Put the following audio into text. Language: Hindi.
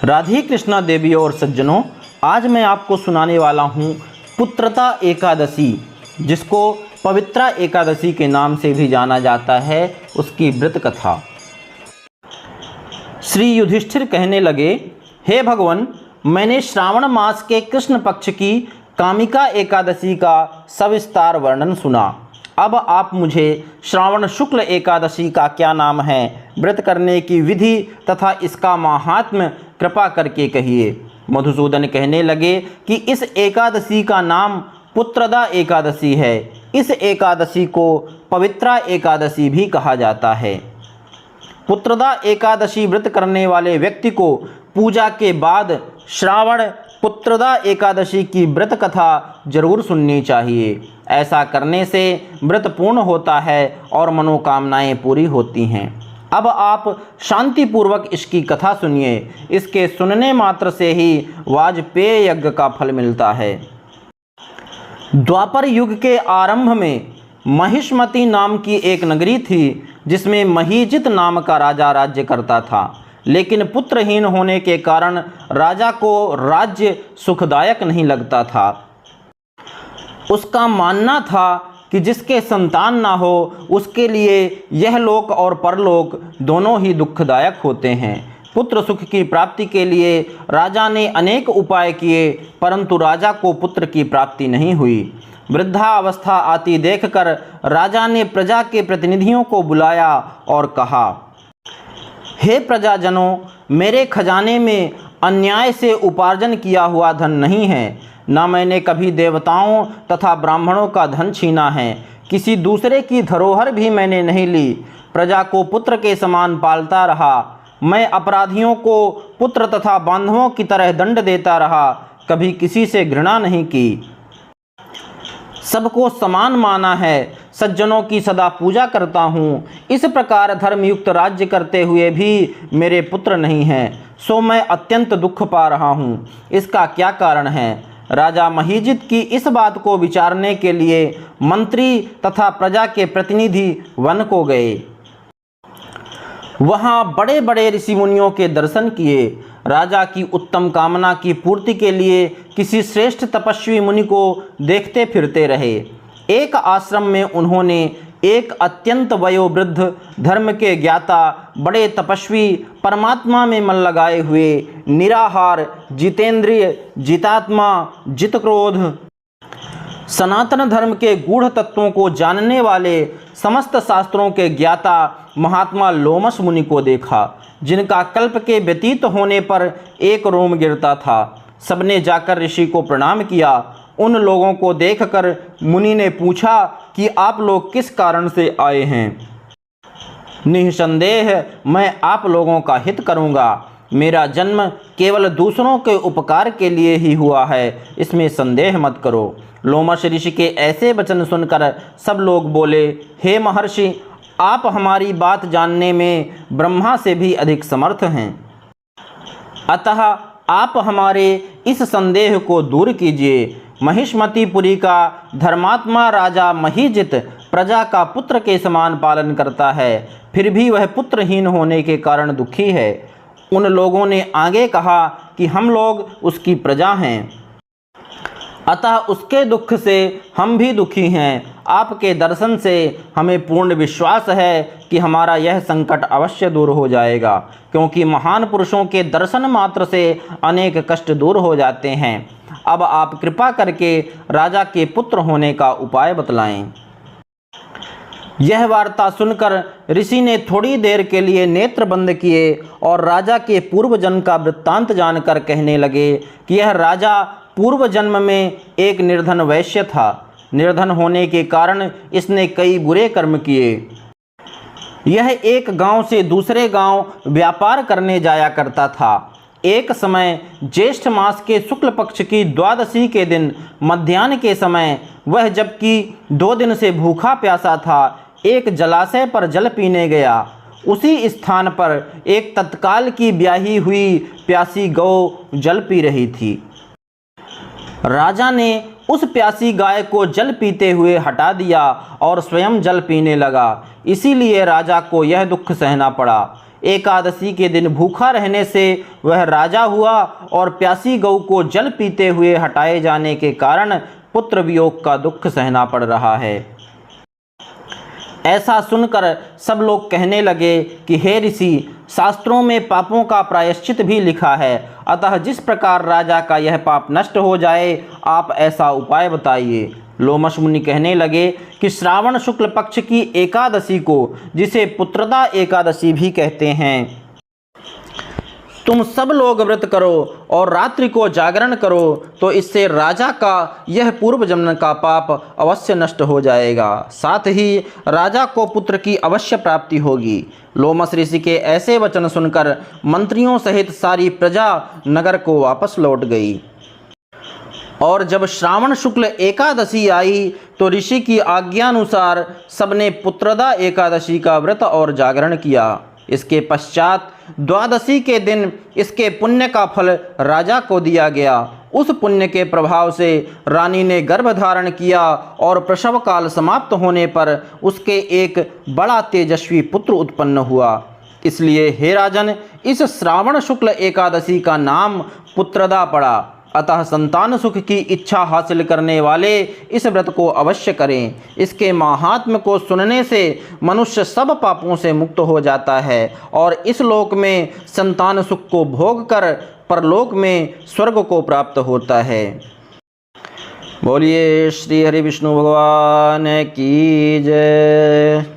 राधे कृष्णा देवी और सज्जनों, आज मैं आपको सुनाने वाला हूँ पुत्रदा एकादशी, जिसको पवित्रा एकादशी के नाम से भी जाना जाता है, उसकी व्रत कथा। श्री युधिष्ठिर कहने लगे, हे भगवान, मैंने श्रावण मास के कृष्ण पक्ष की कामिका एकादशी का सविस्तार वर्णन सुना। अब आप मुझे श्रावण शुक्ल एकादशी का क्या नाम है, व्रत करने की विधि तथा इसका महात्म्य कृपा करके कहिए। मधुसूदन कहने लगे कि इस एकादशी का नाम पुत्रदा एकादशी है। इस एकादशी को पवित्रा एकादशी भी कहा जाता है। पुत्रदा एकादशी व्रत करने वाले व्यक्ति को पूजा के बाद श्रावण पुत्रदा एकादशी की व्रत कथा जरूर सुननी चाहिए। ऐसा करने से व्रत पूर्ण होता है और मनोकामनाएं पूरी होती हैं। अब आप शांतिपूर्वक इसकी कथा सुनिए। इसके सुनने मात्र से ही वाजपेय यज्ञ का फल मिलता है। द्वापर युग के आरंभ में महिष्मती नाम की एक नगरी थी, जिसमें महीजित नाम का राजा राज्य करता था। लेकिन पुत्रहीन होने के कारण राजा को राज्य सुखदायक नहीं लगता था। उसका मानना था कि जिसके संतान ना हो, उसके लिए यह लोक और परलोक दोनों ही दुखदायक होते हैं। पुत्र सुख की प्राप्ति के लिए राजा ने अनेक उपाय किए, परंतु राजा को पुत्र की प्राप्ति नहीं हुई। वृद्धावस्था आती देखकर राजा ने प्रजा के प्रतिनिधियों को बुलाया और कहा, हे प्रजाजनों, मेरे खजाने में अन्याय से उपार्जन किया हुआ धन नहीं है, न मैंने कभी देवताओं तथा ब्राह्मणों का धन छीना है। किसी दूसरे की धरोहर भी मैंने नहीं ली। प्रजा को पुत्र के समान पालता रहा। मैं अपराधियों को पुत्र तथा बांधवों की तरह दंड देता रहा, कभी किसी से घृणा नहीं की। सबको समान माना है, सज्जनों की सदा पूजा करता हूँ। इस प्रकार धर्मयुक्त राज्य करते हुए भी मेरे पुत्र नहीं हैं, सो मैं अत्यंत दुख पा रहा हूँ। इसका क्या कारण है? राजा महीजित की इस बात को विचारने के लिए मंत्री तथा प्रजा के प्रतिनिधि वन को गए। वहाँ बड़े बड़े ऋषि मुनियों के दर्शन किए। राजा की उत्तम कामना की पूर्ति के लिए किसी श्रेष्ठ तपस्वी मुनि को देखते फिरते रहे। एक आश्रम में उन्होंने एक अत्यंत वयोवृद्ध, धर्म के ज्ञाता, बड़े तपस्वी, परमात्मा में मन लगाए हुए, निराहार, जितेंद्रिय, जितात्मा, जितक्रोध, सनातन धर्म के गूढ़ तत्वों को जानने वाले, समस्त शास्त्रों के ज्ञाता महात्मा लोमश मुनि को देखा, जिनका कल्प के व्यतीत होने पर एक रोम गिरता था। सबने जाकर ऋषि को प्रणाम किया। उन लोगों को देखकर मुनि ने पूछा कि आप लोग किस कारण से आए हैं? निःसंदेह मैं आप लोगों का हित करूंगा। मेरा जन्म केवल दूसरों के उपकार के लिए ही हुआ है, इसमें संदेह मत करो। लोमश ऋषि के ऐसे वचन सुनकर सब लोग बोले, हे महर्षि, आप हमारी बात जानने में ब्रह्मा से भी अधिक समर्थ हैं। अतः आप हमारे इस संदेह को दूर कीजिए। महिष्मतीपुरी का धर्मात्मा राजा महीजित प्रजा का पुत्र के समान पालन करता है, फिर भी वह पुत्रहीन होने के कारण दुखी है। उन लोगों ने आगे कहा कि हम लोग उसकी प्रजा हैं, अतः उसके दुख से हम भी दुखी हैं। आपके दर्शन से हमें पूर्ण विश्वास है कि हमारा यह संकट अवश्य दूर हो जाएगा, क्योंकि महान पुरुषों के दर्शन मात्र से अनेक कष्ट दूर हो जाते हैं। अब आप कृपा करके राजा के पुत्र होने का उपाय बतलाएं। यह वार्ता सुनकर ऋषि ने थोड़ी देर के लिए नेत्र बंद किए और राजा के पूर्व जन्म का वृत्तांत जानकर कहने लगे कि यह राजा पूर्व जन्म में एक निर्धन वैश्य था। निर्धन होने के कारण इसने कई बुरे कर्म किए। यह एक गांव से दूसरे गांव व्यापार करने जाया करता था। एक समय ज्येष्ठ मास के शुक्ल पक्ष की द्वादशी के दिन मध्याह्न के समय वह जबकि 2 दिन से भूखा प्यासा था, एक जलाशय पर जल पीने गया। उसी स्थान पर एक तत्काल की ब्याही हुई प्यासी गौ जल पी रही थी। राजा ने उस प्यासी गाय को जल पीते हुए हटा दिया और स्वयं जल पीने लगा। इसीलिए राजा को यह दुख सहना पड़ा। एकादशी के दिन भूखा रहने से वह राजा हुआ और प्यासी गऊ को जल पीते हुए हटाए जाने के कारण पुत्र वियोग का दुख सहना पड़ रहा है। ऐसा सुनकर सब लोग कहने लगे कि हे ऋषि, शास्त्रों में पापों का प्रायश्चित भी लिखा है, अतः जिस प्रकार राजा का यह पाप नष्ट हो जाए आप ऐसा उपाय बताइए। लोमश मुनि कहने लगे कि श्रावण शुक्ल पक्ष की एकादशी को, जिसे पुत्रदा एकादशी भी कहते हैं, तुम सब लोग व्रत करो और रात्रि को जागरण करो, तो इससे राजा का यह पूर्व जन्म का पाप अवश्य नष्ट हो जाएगा, साथ ही राजा को पुत्र की अवश्य प्राप्ति होगी। लोमश ऋषि के ऐसे वचन सुनकर मंत्रियों सहित सारी प्रजा नगर को वापस लौट गई। और जब श्रावण शुक्ल एकादशी आई तो ऋषि की आज्ञानुसार सबने पुत्रदा एकादशी का व्रत और जागरण किया। इसके पश्चात द्वादशी के दिन इसके पुण्य का फल राजा को दिया गया। उस पुण्य के प्रभाव से रानी ने गर्भ धारण किया और प्रसव काल समाप्त होने पर उसके एक बड़ा तेजस्वी पुत्र उत्पन्न हुआ। इसलिए हे राजन, इस श्रावण शुक्ल एकादशी का नाम पुत्रदा पड़ा। अतः संतान सुख की इच्छा हासिल करने वाले इस व्रत को अवश्य करें। इसके महात्म्य को सुनने से मनुष्य सब पापों से मुक्त हो जाता है और इस लोक में संतान सुख को भोग कर परलोक में स्वर्ग को प्राप्त होता है। बोलिए श्री हरि विष्णु भगवान की जय।